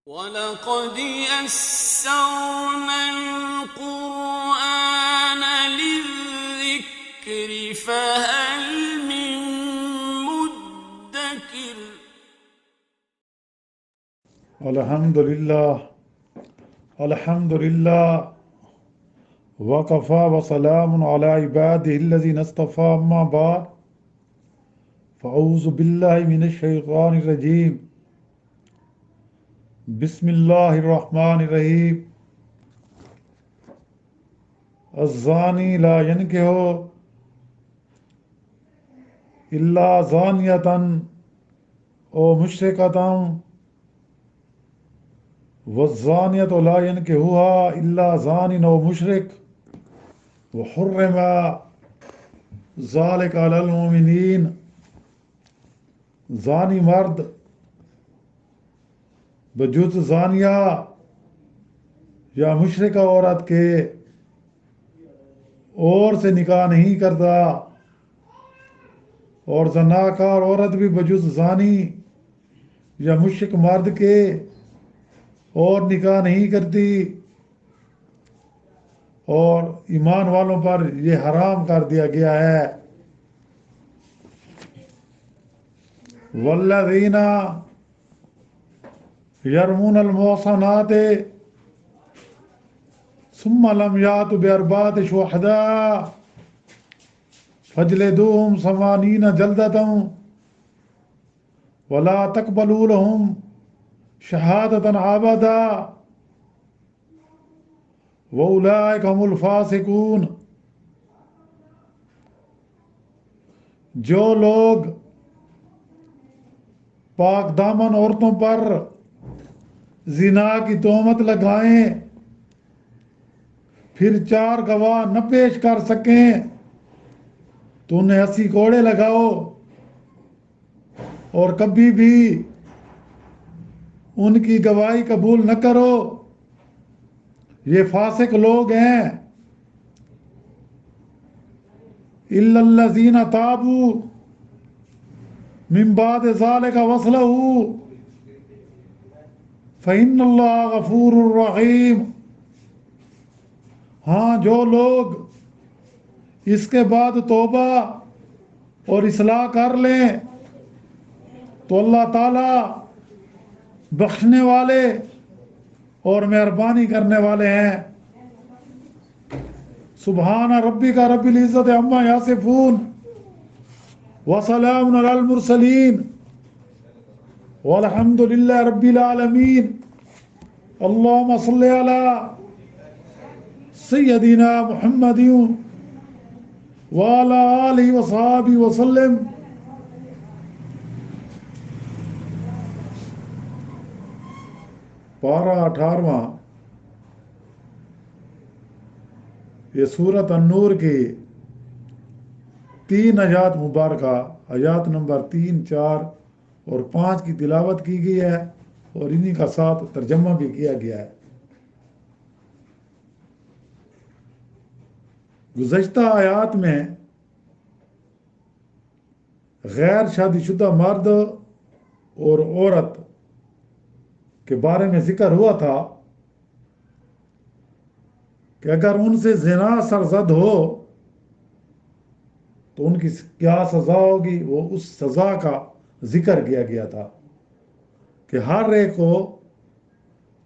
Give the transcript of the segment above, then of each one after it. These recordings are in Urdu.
وَلَقَدْ يَسَّرْنَا الْقُرْآنَ لِلذِّكْرِ فَهَلْ مِن مُّدَّكِرٍ الحمد للہ وقفا وسلام علی عباده الذین اصطفى اما بعد فاعوذ باللہ من الشیطان الرجیم بسم اللہ الرحمن الرحیم الزانی لا ینکح الا زانیۃ او مشرکۃ والزانیۃ لا ینکحها الا زان او مشرک وحرم ذلک علی المؤمنین زانی مرد بجز زانیہ یا مشرکہ عورت کے اور سے نکاح نہیں کرتا، اور زناکار عورت بھی بجز زانی یا مشرک مرد کے اور نکاح نہیں کرتی، اور ایمان والوں پر یہ حرام کر دیا گیا ہے۔ والذین یرمون المحصنات ثم لم یأتوا بأربعة شہداء فاجلدوہم 80 جلدۃ ولا تقبلوا لهم شہادۃ ابدا وأولئک هم الفاسقون۔ جو لوگ پاک دامن عورتوں پر زنا کی تہمت لگائیں پھر 4 گواہ نہ پیش کر سکیں تو انہیں 80 کوڑے لگاؤ، اور کبھی بھی ان کی گواہی قبول نہ کرو، یہ فاسق لوگ ہیں۔ الا الذین تابوا من بعد ذلك واصلحوا فإن اللہ غفور الرحیم۔ ہاں، جو لوگ اس کے بعد توبہ اور اصلاح کر لیں تو اللہ تعالیٰ بخشنے والے اور مہربانی کرنے والے ہیں۔ سبحان ربک رب العزت عما یصفون وسلام علی المرسلین والحمد للہ رب العالمین۔ اللہم صلی علی سیدنا محمد وعلی آلہ وصحبہ وسلم۔ پارہ 18، یہ سورۃ النور کی 3 آیات مبارکہ، آیات نمبر 3، 4 اور 5 کی تلاوت کی گئی ہے، اور انہی کا ساتھ ترجمہ بھی کیا گیا ہے۔ گزشتہ آیات میں غیر شادی شدہ مرد اور عورت کے بارے میں ذکر ہوا تھا کہ اگر ان سے زنا سرزد ہو تو ان کی کیا سزا ہوگی، وہ اس سزا کا ذکر کیا گیا تھا کہ ہر ایک کو،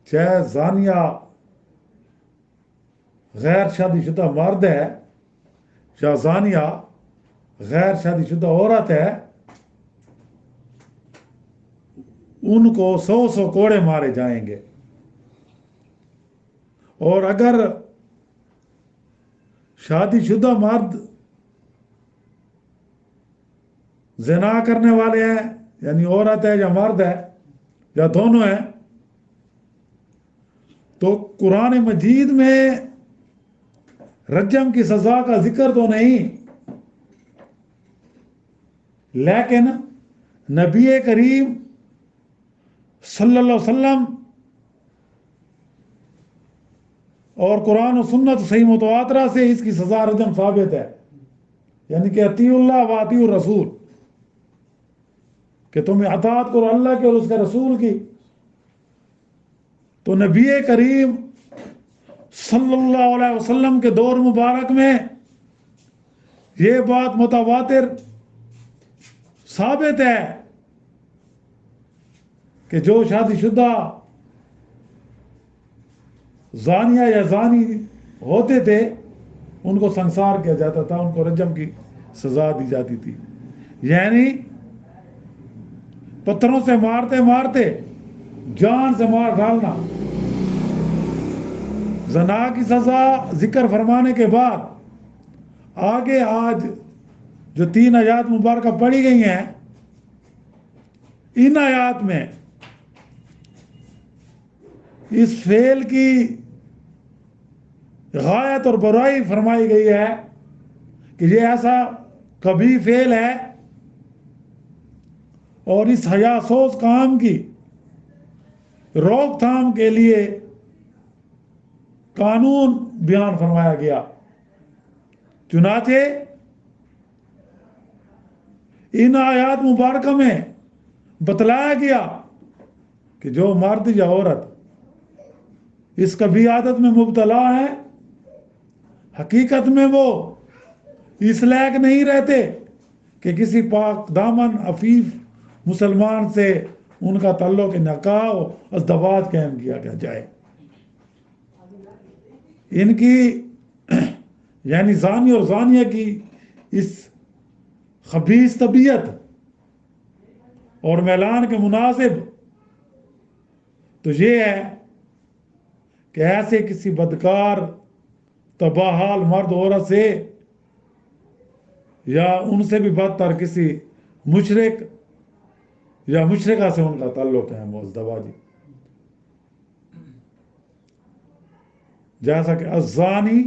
چاہے زانیہ غیر شادی شدہ مرد ہے یا زانیہ غیر شادی شدہ عورت ہے، ان کو 100 کوڑے مارے جائیں گے، اور اگر شادی شدہ مرد زنا کرنے والے ہیں، یعنی عورت ہے یا مرد ہے یا دونوں ہیں، تو قرآن مجید میں رجم کی سزا کا ذکر تو نہیں، لیکن نبی کریم صلی اللہ علیہ وسلم اور قرآن و سنت صحیح متواترہ سے اس کی سزا رجم ثابت ہے، یعنی کہ اطیعوا اللہ و اطیعوا الرسول، کہ تم اطاعت کرو اللہ کے اور اس کے رسول کی۔ تو نبی کریم صلی اللہ علیہ وسلم کے دور مبارک میں یہ بات متواتر ثابت ہے کہ جو شادی شدہ زانیہ یا زانی ہوتے تھے ان کو سنسار کیا جاتا تھا، ان کو رجم کی سزا دی جاتی تھی، یعنی پتھروں سے مارتے مارتے جان سے مار ڈالنا۔ زنا کی سزا ذکر فرمانے کے بعد آگے آج جو 3 آیات مبارکہ پڑھی گئی ہیں، ان آیات میں اس فعل کی غایت اور برائی فرمائی گئی ہے کہ یہ ایسا کبھی فعل ہے، اور اس حیاسوز کام کی روک تھام کے لیے قانون بیان فرمایا گیا۔ چنانچہ ان آیات مبارکہ میں بتلایا گیا کہ جو مرد یا عورت اس کبھی عادت میں مبتلا ہے، حقیقت میں وہ اس لائق نہیں رہتے کہ کسی پاک دامن عفیف مسلمان سے ان کا تعلق نکاح و ازدواج قائم کیا جائے۔ ان کی یعنی زانی اور زانیہ کی اس خبیث طبیعت اور میلان کے مناسب تو یہ ہے کہ ایسے کسی بدکار تباہال مرد عورت سے یا ان سے بھی بدتر کسی مشرک یا مشرکہ سے ان کا تعلق ہے ازدواجی، جیسا کہ الزانی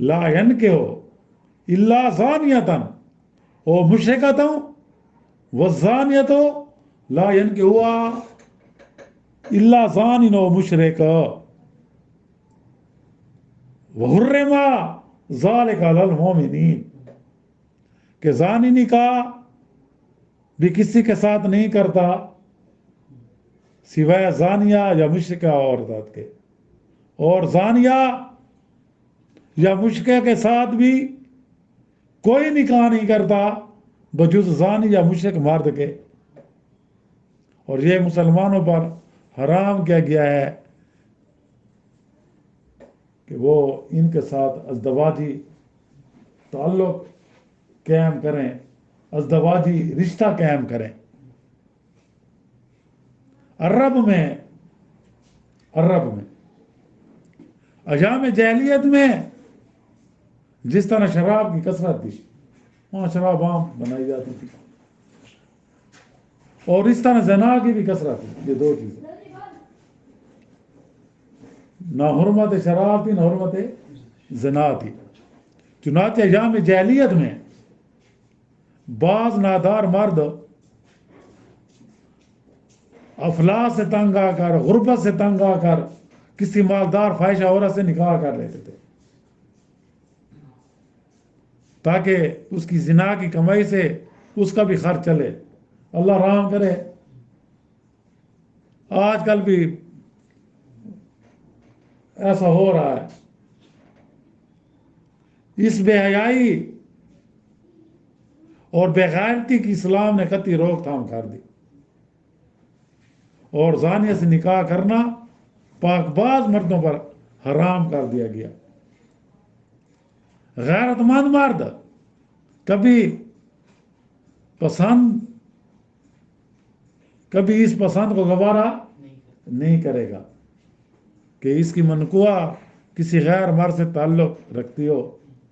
لا ينکح الا زانیۃ و مشرکۃ والزانیۃ لا ينکحها الا زان و مشرک وحرم ذلک علی المؤمنین، کہ زانی نکاح بھی کسی کے ساتھ نہیں کرتا سوائے زانیہ یا مشرکہ عورت کے، اور زانیہ یا مشرکہ کے ساتھ بھی کوئی نکاح نہیں کرتا بجز زانی یا مشرک مرد کے، اور یہ مسلمانوں پر حرام کیا گیا ہے کہ وہ ان کے ساتھ ازدواجی تعلق قائم کریں، ازدواجی رشتہ قائم کریں۔ عرب میں ایام جاہلیت میں جس طرح شراب کی کثرت تھی، وہاں شراب عام بنائی جاتی تھی، اور اس طرح زنا کی بھی کثرت تھی۔ یہ دو چیزیں، نہ حرمت شراب تھی نہ حرمت زنا تھی۔ چنانچہ ایام جاہلیت میں بعض نادار مرد افلاس سے تنگ آ کر، غربت سے تنگ آ کر کسی مالدار فاحشہ عورت سے نکاح کر لیتے تھے تاکہ اس کی زنا کی کمائی سے اس کا بھی خرچ چلے۔ اللہ رحم کرے، آج کل بھی ایسا ہو رہا ہے۔ اس بے حیائی اور بے غیرتی کی اسلام نے قطعی روک تھام کر دی، اور زانیہ سے نکاح کرنا پاک باز مردوں پر حرام کر دیا گیا۔ غیرت مند مرد کبھی اس پسند کو گوارا نہیں کرے گا کہ اس کی منقوہ کسی غیر مرد سے تعلق رکھتی ہو،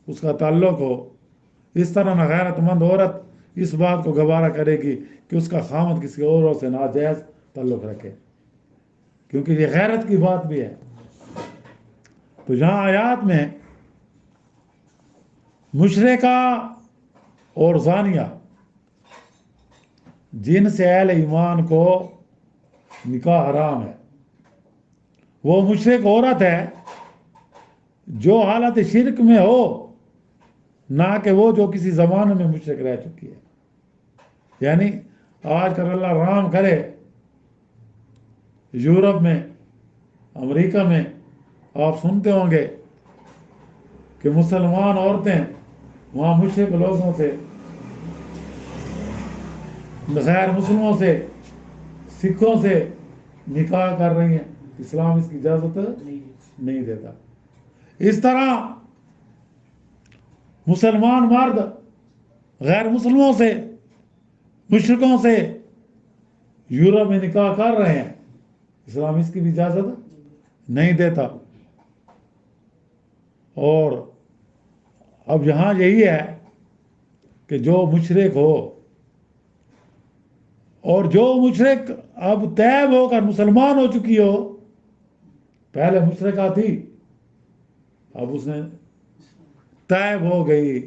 اس کا تعلق ہو۔ اس طرح نہ غیرت مند عورت اس بات کو گوارا کرے گی کہ اس کا خامد کسی اور سے ناجائز تعلق رکھے، کیونکہ یہ غیرت کی بات بھی ہے۔ تو یہاں آیات میں مشرکہ اور زانیہ جن سے اہل ایمان کو نکاح حرام ہے، وہ مشرک عورت ہے جو حالت شرک میں ہو، نہ کہ وہ جو کسی زمانے میں مشرک رہ چکی ہے۔ یعنی آج کل اللہ رحم کرے یورپ میں امریکہ میں آپ سنتے ہوں گے کہ مسلمان عورتیں وہاں مشرک لوگوں سے، غیر مسلموں سے، سکھوں سے نکاح کر رہی ہیں. اسلام اس کی اجازت نہیں دیتا. اس طرح مسلمان مرد غیر مسلموں سے، مشرکوں سے یورپ میں نکاح کر رہے ہیں. اسلام اس کی بھی اجازت نہیں دیتا. اور اب یہاں یہی ہے کہ جو مشرک ہو، اور جو مشرک اب تائب ہو کر مسلمان ہو چکی ہو، پہلے مشرکہ تھی، اب اس نے تائب ہو گئی،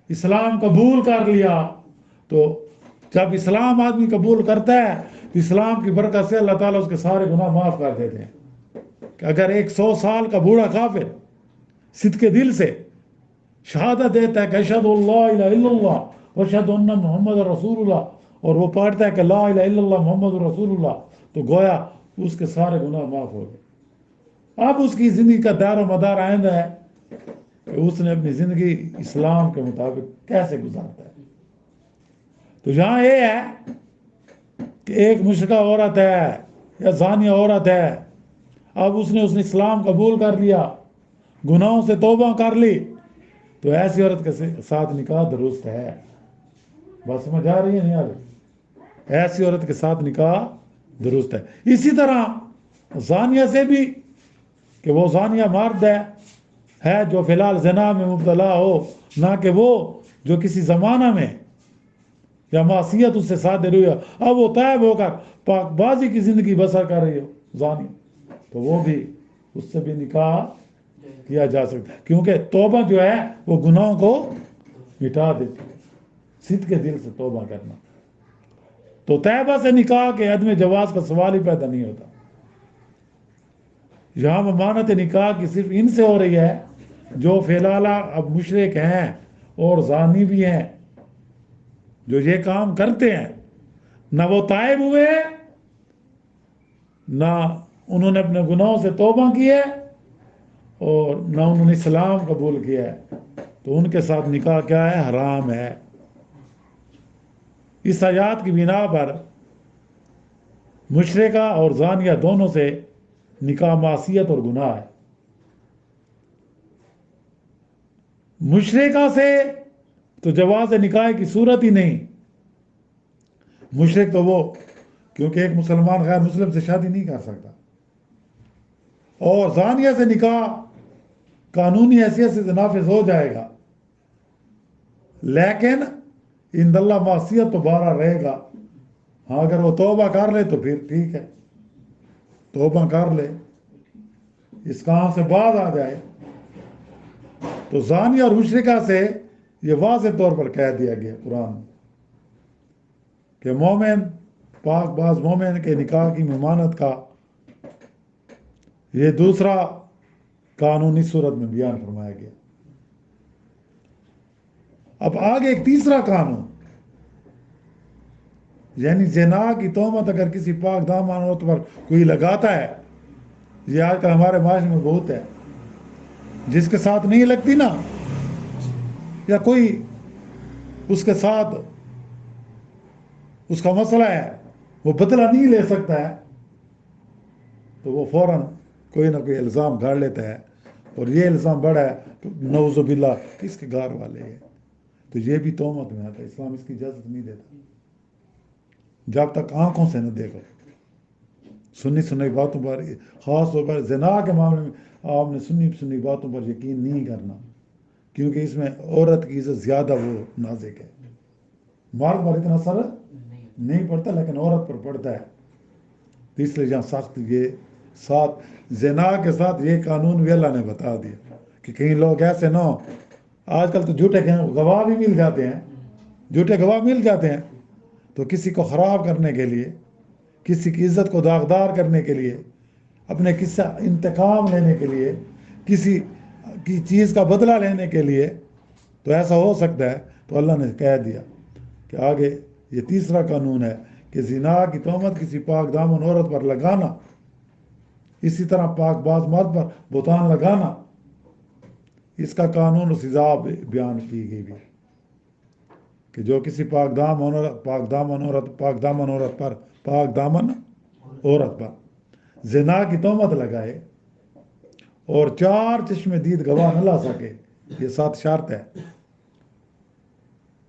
اسلام قبول کر لیا، تو جب اسلام آدمی قبول کرتا ہے تو اسلام کی برکت سے اللہ تعالیٰ اس کے سارے گناہ معاف کر دیتے ہیں. کہ اگر ایک 100 سال کا بوڑھا کافر صدق کے دل سے شہادت دیتا ہے کہ اشہد اللہ الہ الا اللہ واشہد ان محمد رسول اللہ، اور وہ پڑھتا ہے کہ لا الہ الا اللہ محمد رسول اللہ، تو گویا اس کے سارے گناہ معاف ہو گئے. اب اس کی زندگی کا دار و مدار آئندہ ہے کہ اس نے اپنی زندگی اسلام کے مطابق کیسے گزارتا ہے. تو یہاں یہ ہے کہ ایک مشرکہ عورت ہے یا زانیہ عورت ہے، اب اس نے اسلام قبول کر لیا، گناہوں سے توبہ کر لی، تو ایسی عورت کے ساتھ نکاح درست ہے. بات سمجھ آ رہی ہے نہیں آ رہی؟ ایسی عورت کے ساتھ نکاح درست ہے. اسی طرح زانیہ سے بھی، کہ وہ زانیہ مرد ہے جو فی الحال زنا میں مبتلا ہو، نہ کہ وہ جو کسی زمانہ میں یا معصیت اس سے صادر ہوئی ہے، اب وہ تائب ہو کر پاک بازی کی زندگی بسر کر رہی ہو زانی، تو وہ بھی اس سے بھی نکاح کیا جا سکتا ہے، کیونکہ توبہ جو ہے وہ گناہوں کو مٹا دیتی ہے. صدق کے دل سے توبہ کرنا. تو طیبہ سے نکاح کے عدم جواز کا سوال ہی پیدا نہیں ہوتا. یہاں ممانعت نکاح کی صرف ان سے ہو رہی ہے جو فی الحال اب مشرک ہیں اور زانی بھی ہیں، جو یہ کام کرتے ہیں، نہ وہ تائب ہوئے نہ انہوں نے اپنے گناہوں سے توبہ کی ہے اور نہ انہوں نے اسلام قبول کیا ہے، تو ان کے ساتھ نکاح کیا ہے؟ حرام ہے. اس آیات کی بنا پر مشرکہ اور زانیہ دونوں سے نکاح معصیت اور گناہ ہے. مشرکہ سے تو جواز نکاح کی صورت ہی نہیں. مشرک تو وہ، کیونکہ ایک مسلمان غیر مسلم سے شادی نہیں کر سکتا، اور زانیہ سے نکاح قانونی حیثیت سے نافذ ہو جائے گا، لیکن عند اللہ معصیت تو بارہ رہے گا. ہاں اگر وہ توبہ کر لے تو پھر ٹھیک ہے، توبہ کر لے، اس کام سے باز آ جائے. تو زانیہ اور مشرکہ سے یہ واضح طور پر کہہ دیا گیا قرآن میں کہ مومن، پاک باز مومن کے نکاح کی ممانعت کا یہ دوسرا قانونی صورت میں بیان فرمایا گیا. اب آگے ایک تیسرا قانون، یعنی زنا کی تہمت اگر کسی پاک دامن عورت پر کوئی لگاتا ہے، یہ آج کل ہمارے معاشرے میں بہت ہے، جس کے ساتھ نہیں لگتی نا، یا کوئی اس کے ساتھ اس کا مسئلہ ہے، وہ بدلہ نہیں لے سکتا ہے، تو وہ فوراً کوئی نہ کوئی الزام گھاڑ لیتا ہے، اور یہ الزام بڑا ہے تو نعوذ باللہ کس کے گھر والے ہیں، تو یہ بھی تہمت میں آتا ہے. اسلام اس کی اجازت نہیں دیتا جب تک آنکھوں سے نہ دیکھو. سنی باتوں پر، خاص طور پر زنا کے معاملے میں آپ نے سنی باتوں پر یقین نہیں کرنا، کیونکہ اس میں عورت کی عزت زیادہ وہ نازک ہے. مرد پر اتنا اثر نہیں پڑتا لیکن عورت پر پڑتا ہے. اس لیے جہاں سخت یہ ساتھ زنا کے ساتھ یہ قانون بھی اللہ نے بتا دیا کہ کہیں لوگ ایسے نہ ہو. آج کل تو جھوٹے گواہ بھی مل جاتے ہیں، جھوٹے گواہ مل جاتے ہیں، تو کسی کو خراب کرنے کے لیے، کسی کی عزت کو داغدار کرنے کے لیے، اپنے کسی انتقام لینے کے لیے، کسی کی چیز کا بدلہ لینے کے لیے، تو ایسا ہو سکتا ہے. تو اللہ نے کہہ دیا کہ آگے یہ تیسرا قانون ہے کہ زنا کی تہمت کسی پاک دامن عورت پر لگانا اسی طرح پاک باز مرد پر بہتان لگانا، اس کا قانون و سزا بیان کی گئی بھی کہ جو کسی پاک دامن عورت پر زنا کی تہمت لگائے اور 4 چشم دید گواہ نہ لا سکے، یہ 7 شرط ہے۔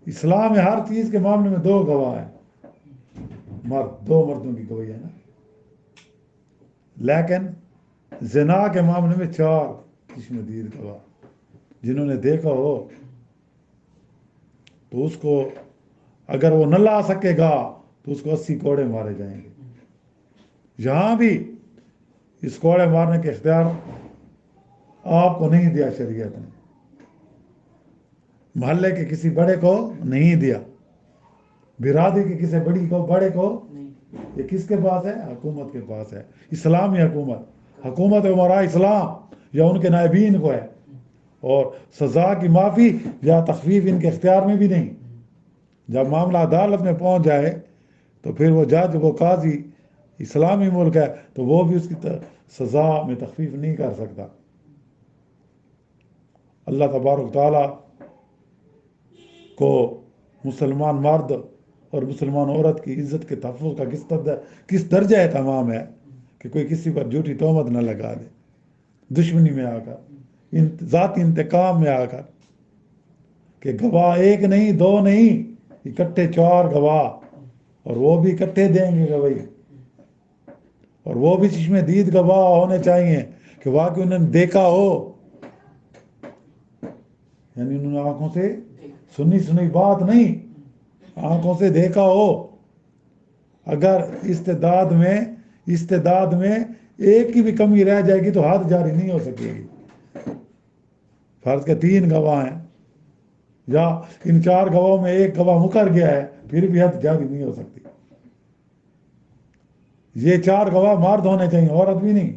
اسلام میں ہر چیز کے معاملے میں 2 گواہ ہیں، دو مردوں کی گواہی ہے نا، لیکن زنا کے معاملے میں 4 چشم دید گواہ، جنہوں نے دیکھا ہو تو اس کو اگر وہ نہ لا سکے گا تو اس کو 80 کوڑے مارے جائیں گے۔ یہاں بھی اس کوڑے مارنے کے اختیار آپ کو نہیں دیا شریعت نے، محلے کے کسی بڑے کو نہیں دیا، برادری کے کسی بڑے کو، یہ کس کے پاس ہے؟ حکومت کے پاس ہے، اسلامی حکومت عمراء اسلام یا ان کے نائبین کو ہے، اور سزا کی معافی یا تخفیف ان کے اختیار میں بھی نہیں۔ جب معاملہ عدالت میں پہنچ جائے تو پھر وہ جج، وہ قاضی، اسلامی ملک ہے تو وہ بھی اس کی سزا میں تخفیف نہیں کر سکتا۔ اللہ تبارک تعالیٰ کو مسلمان مرد اور مسلمان عورت کی عزت کے تحفظ کا کس درجہ اہتمام ہے کہ کوئی کسی پر جھوٹی تہمت نہ لگا دے، دشمنی میں آ کر، ذاتی انتقام میں آ کر، کہ گواہ 1 نہیں 2 نہیں، اکٹھے 4 گواہ، اور وہ بھی اکٹھے دیں گے گواہی، اور وہ بھی چشم دید گواہ ہونے چاہیے کہ واقعی انہوں نے دیکھا ہو، یعنی انہوں نے آنکھوں سے سنی بات نہیں، آنکھوں سے دیکھا ہو۔ اگر استداد میں ایک کی بھی کمی رہ جائے گی تو حد جاری نہیں ہو سکے گی۔ فرض کے 3 گواہ ہیں یا ان 4 گواہوں میں 1 گواہ مکر گیا ہے، پھر بھی حد جاری نہیں ہو سکتی۔ یہ 4 گواہ مرد ہونے چاہیے، عورت بھی نہیں۔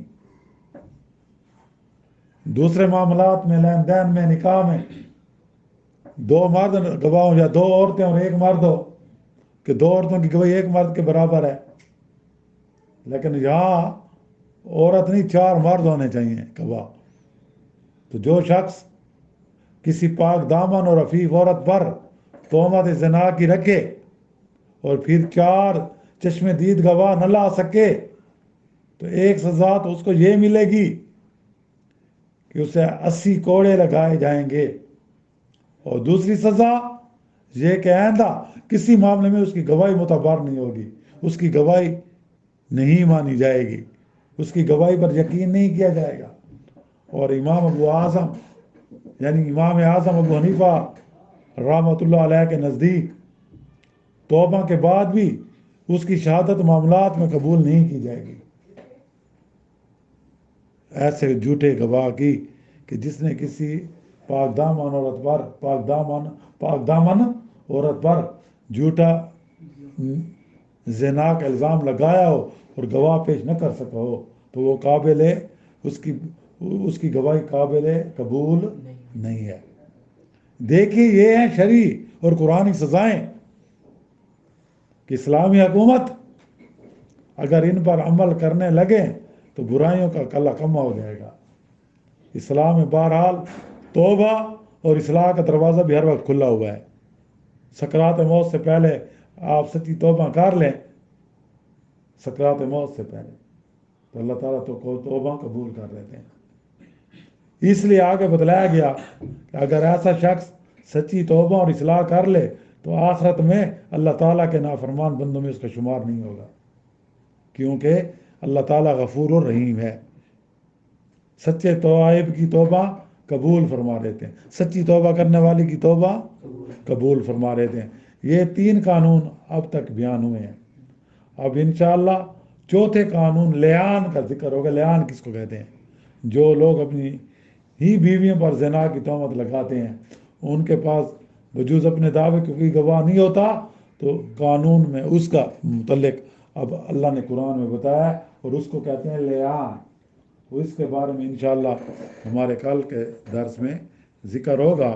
دوسرے معاملات میں، لین دین میں، نکاح میں 2 مرد گواہ ہو یا 2 عورتیں اور 1 مرد ہو، کہ 2 عورتوں کی گواہی 1 مرد کے برابر ہے، لیکن یہاں عورت نہیں 4 مرد ہونے چاہیے گواہ۔ تو جو شخص کسی پاک دامن اور عفیف عورت پر تہمت زنا کی رکھے اور پھر 4 چشم دید گواہ نہ لا سکے تو ایک سزا تو اس کو یہ ملے گی کہ اسے 80 کوڑے لگائے جائیں گے، اور دوسری سزا یہ کہ آئندہ کسی معاملے میں اس کی گواہی معتبر نہیں ہوگی، اس کی گواہی نہیں مانی جائے گی، اس کی گواہی پر یقین نہیں کیا جائے گا۔ اور امام اعظم ابو حنیفہ رحمۃ اللہ علیہ کے نزدیک توبہ کے بعد بھی اس کی شہادت معاملات میں قبول نہیں کی جائے گی، ایسے جھوٹے گواہ کی کہ جس نے کسی پاک دامن عورت پر جھوٹا زنا کا الزام لگایا ہو اور گواہ پیش نہ کر سکا ہو تو وہ قابل ہے، اس کی گواہی قابل قبول نہیں ہے۔ دیکھیے یہ ہیں شرعی اور قرآنی سزائیں کہ اسلامی حکومت اگر ان پر عمل کرنے لگے تو برائیوں کا کلہ کما ہو جائے گا۔ اسلام میں بہرحال توبہ اور اصلاح کا دروازہ بھی ہر وقت کھلا ہوا ہے۔ سکرات موت سے پہلے آپ سچی توبہ کر لیں، سکرات موت سے پہلے، تو اللہ تعالیٰ تو توبہ قبول کر لیتے ہیں۔ اس لیے آگے بتلایا گیا کہ اگر ایسا شخص سچی توبہ اور اصلاح کر لے تو آخرت میں اللہ تعالیٰ کے نافرمان بندوں میں اس کا شمار نہیں ہوگا، کیونکہ اللہ تعالیٰ غفور و رحیم ہے۔ سچے توائب کی توبہ قبول فرما دیتے ہیں، سچی توبہ کرنے والی کی توبہ قبول فرما دیتے ہیں۔ یہ 3 قانون اب تک بیان ہوئے ہیں۔ اب انشاءاللہ 4تھے قانون لعان کا ذکر ہوگا۔ لعان کس کو کہتے ہیں؟ جو لوگ اپنی ہی بیویوں پر زنا کی تہمت لگاتے ہیں، ان کے پاس بجوز اپنے دعوے کی کوئی گواہ نہیں ہوتا، تو قانون میں اس کا متعلق اب اللہ نے قرآن میں بتایا اور اس کو کہتے ہیں لعان۔ تو اس کے بارے میں انشاءاللہ ہمارے کل کے درس میں ذکر ہوگا۔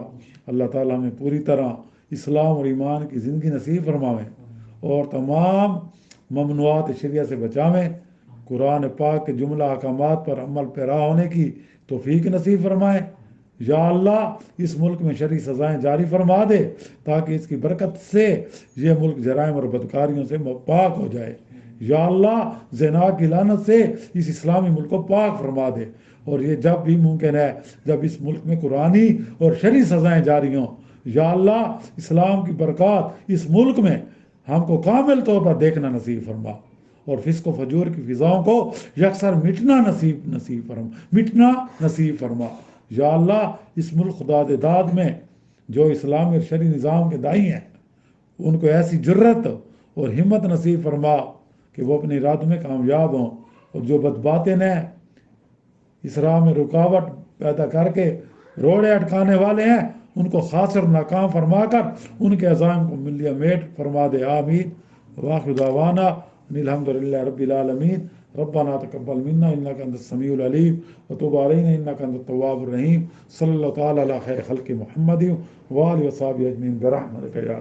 اللہ تعالیٰ ہمیں پوری طرح اسلام اور ایمان کی زندگی نصیب فرماویں اور تمام ممنوعات شریعہ سے بچاویں۔ قرآن پاک کے جملہ احکامات پر عمل پیرا ہونے کی توفیق نصیب فرمائے۔ یا اللہ اس ملک میں شرعی سزائیں جاری فرما دے تاکہ اس کی برکت سے یہ ملک جرائم اور بدکاریوں سے پاک ہو جائے۔ یا اللہ زنا کی لعنت سے اس اسلامی ملک کو پاک فرما دے، اور یہ جب بھی ممکن ہے جب اس ملک میں قرآنی اور شرعی سزائیں جاری ہوں۔ یا اللہ اسلام کی برکات اس ملک میں ہم کو کامل طور پر دیکھنا نصیب فرما، اور فسق و فجور کی فضاؤں کو یکسر مٹنا نصیب فرما۔ یا اللہ اس ملک خدا دے داد میں جو اسلامی اور شرعی نظام کے دائی ہیں ان کو ایسی جرت اور ہمت نصیب فرما کہ وہ اپنے ارادوں میں کامیاب ہوں، اور جو بدباطن ہیں اس راہ میں رکاوٹ پیدا کر کے روڑے اٹکانے والے ہیں ان کو خاسر ناکام فرما کر ان کے عزائم کو ملیہ میٹ فرما دے۔ آمین۔ واخر دعوانا ان الحمد للہ رب العالمین۔ ربنا تقبل منا انک انت السمیع العلیم وتب علینا انک انت التواب الرحیم۔ صلی اللہ تعالی علی خیر خلق محمد وآلہ وصحبہ اجمعین برحمتک یا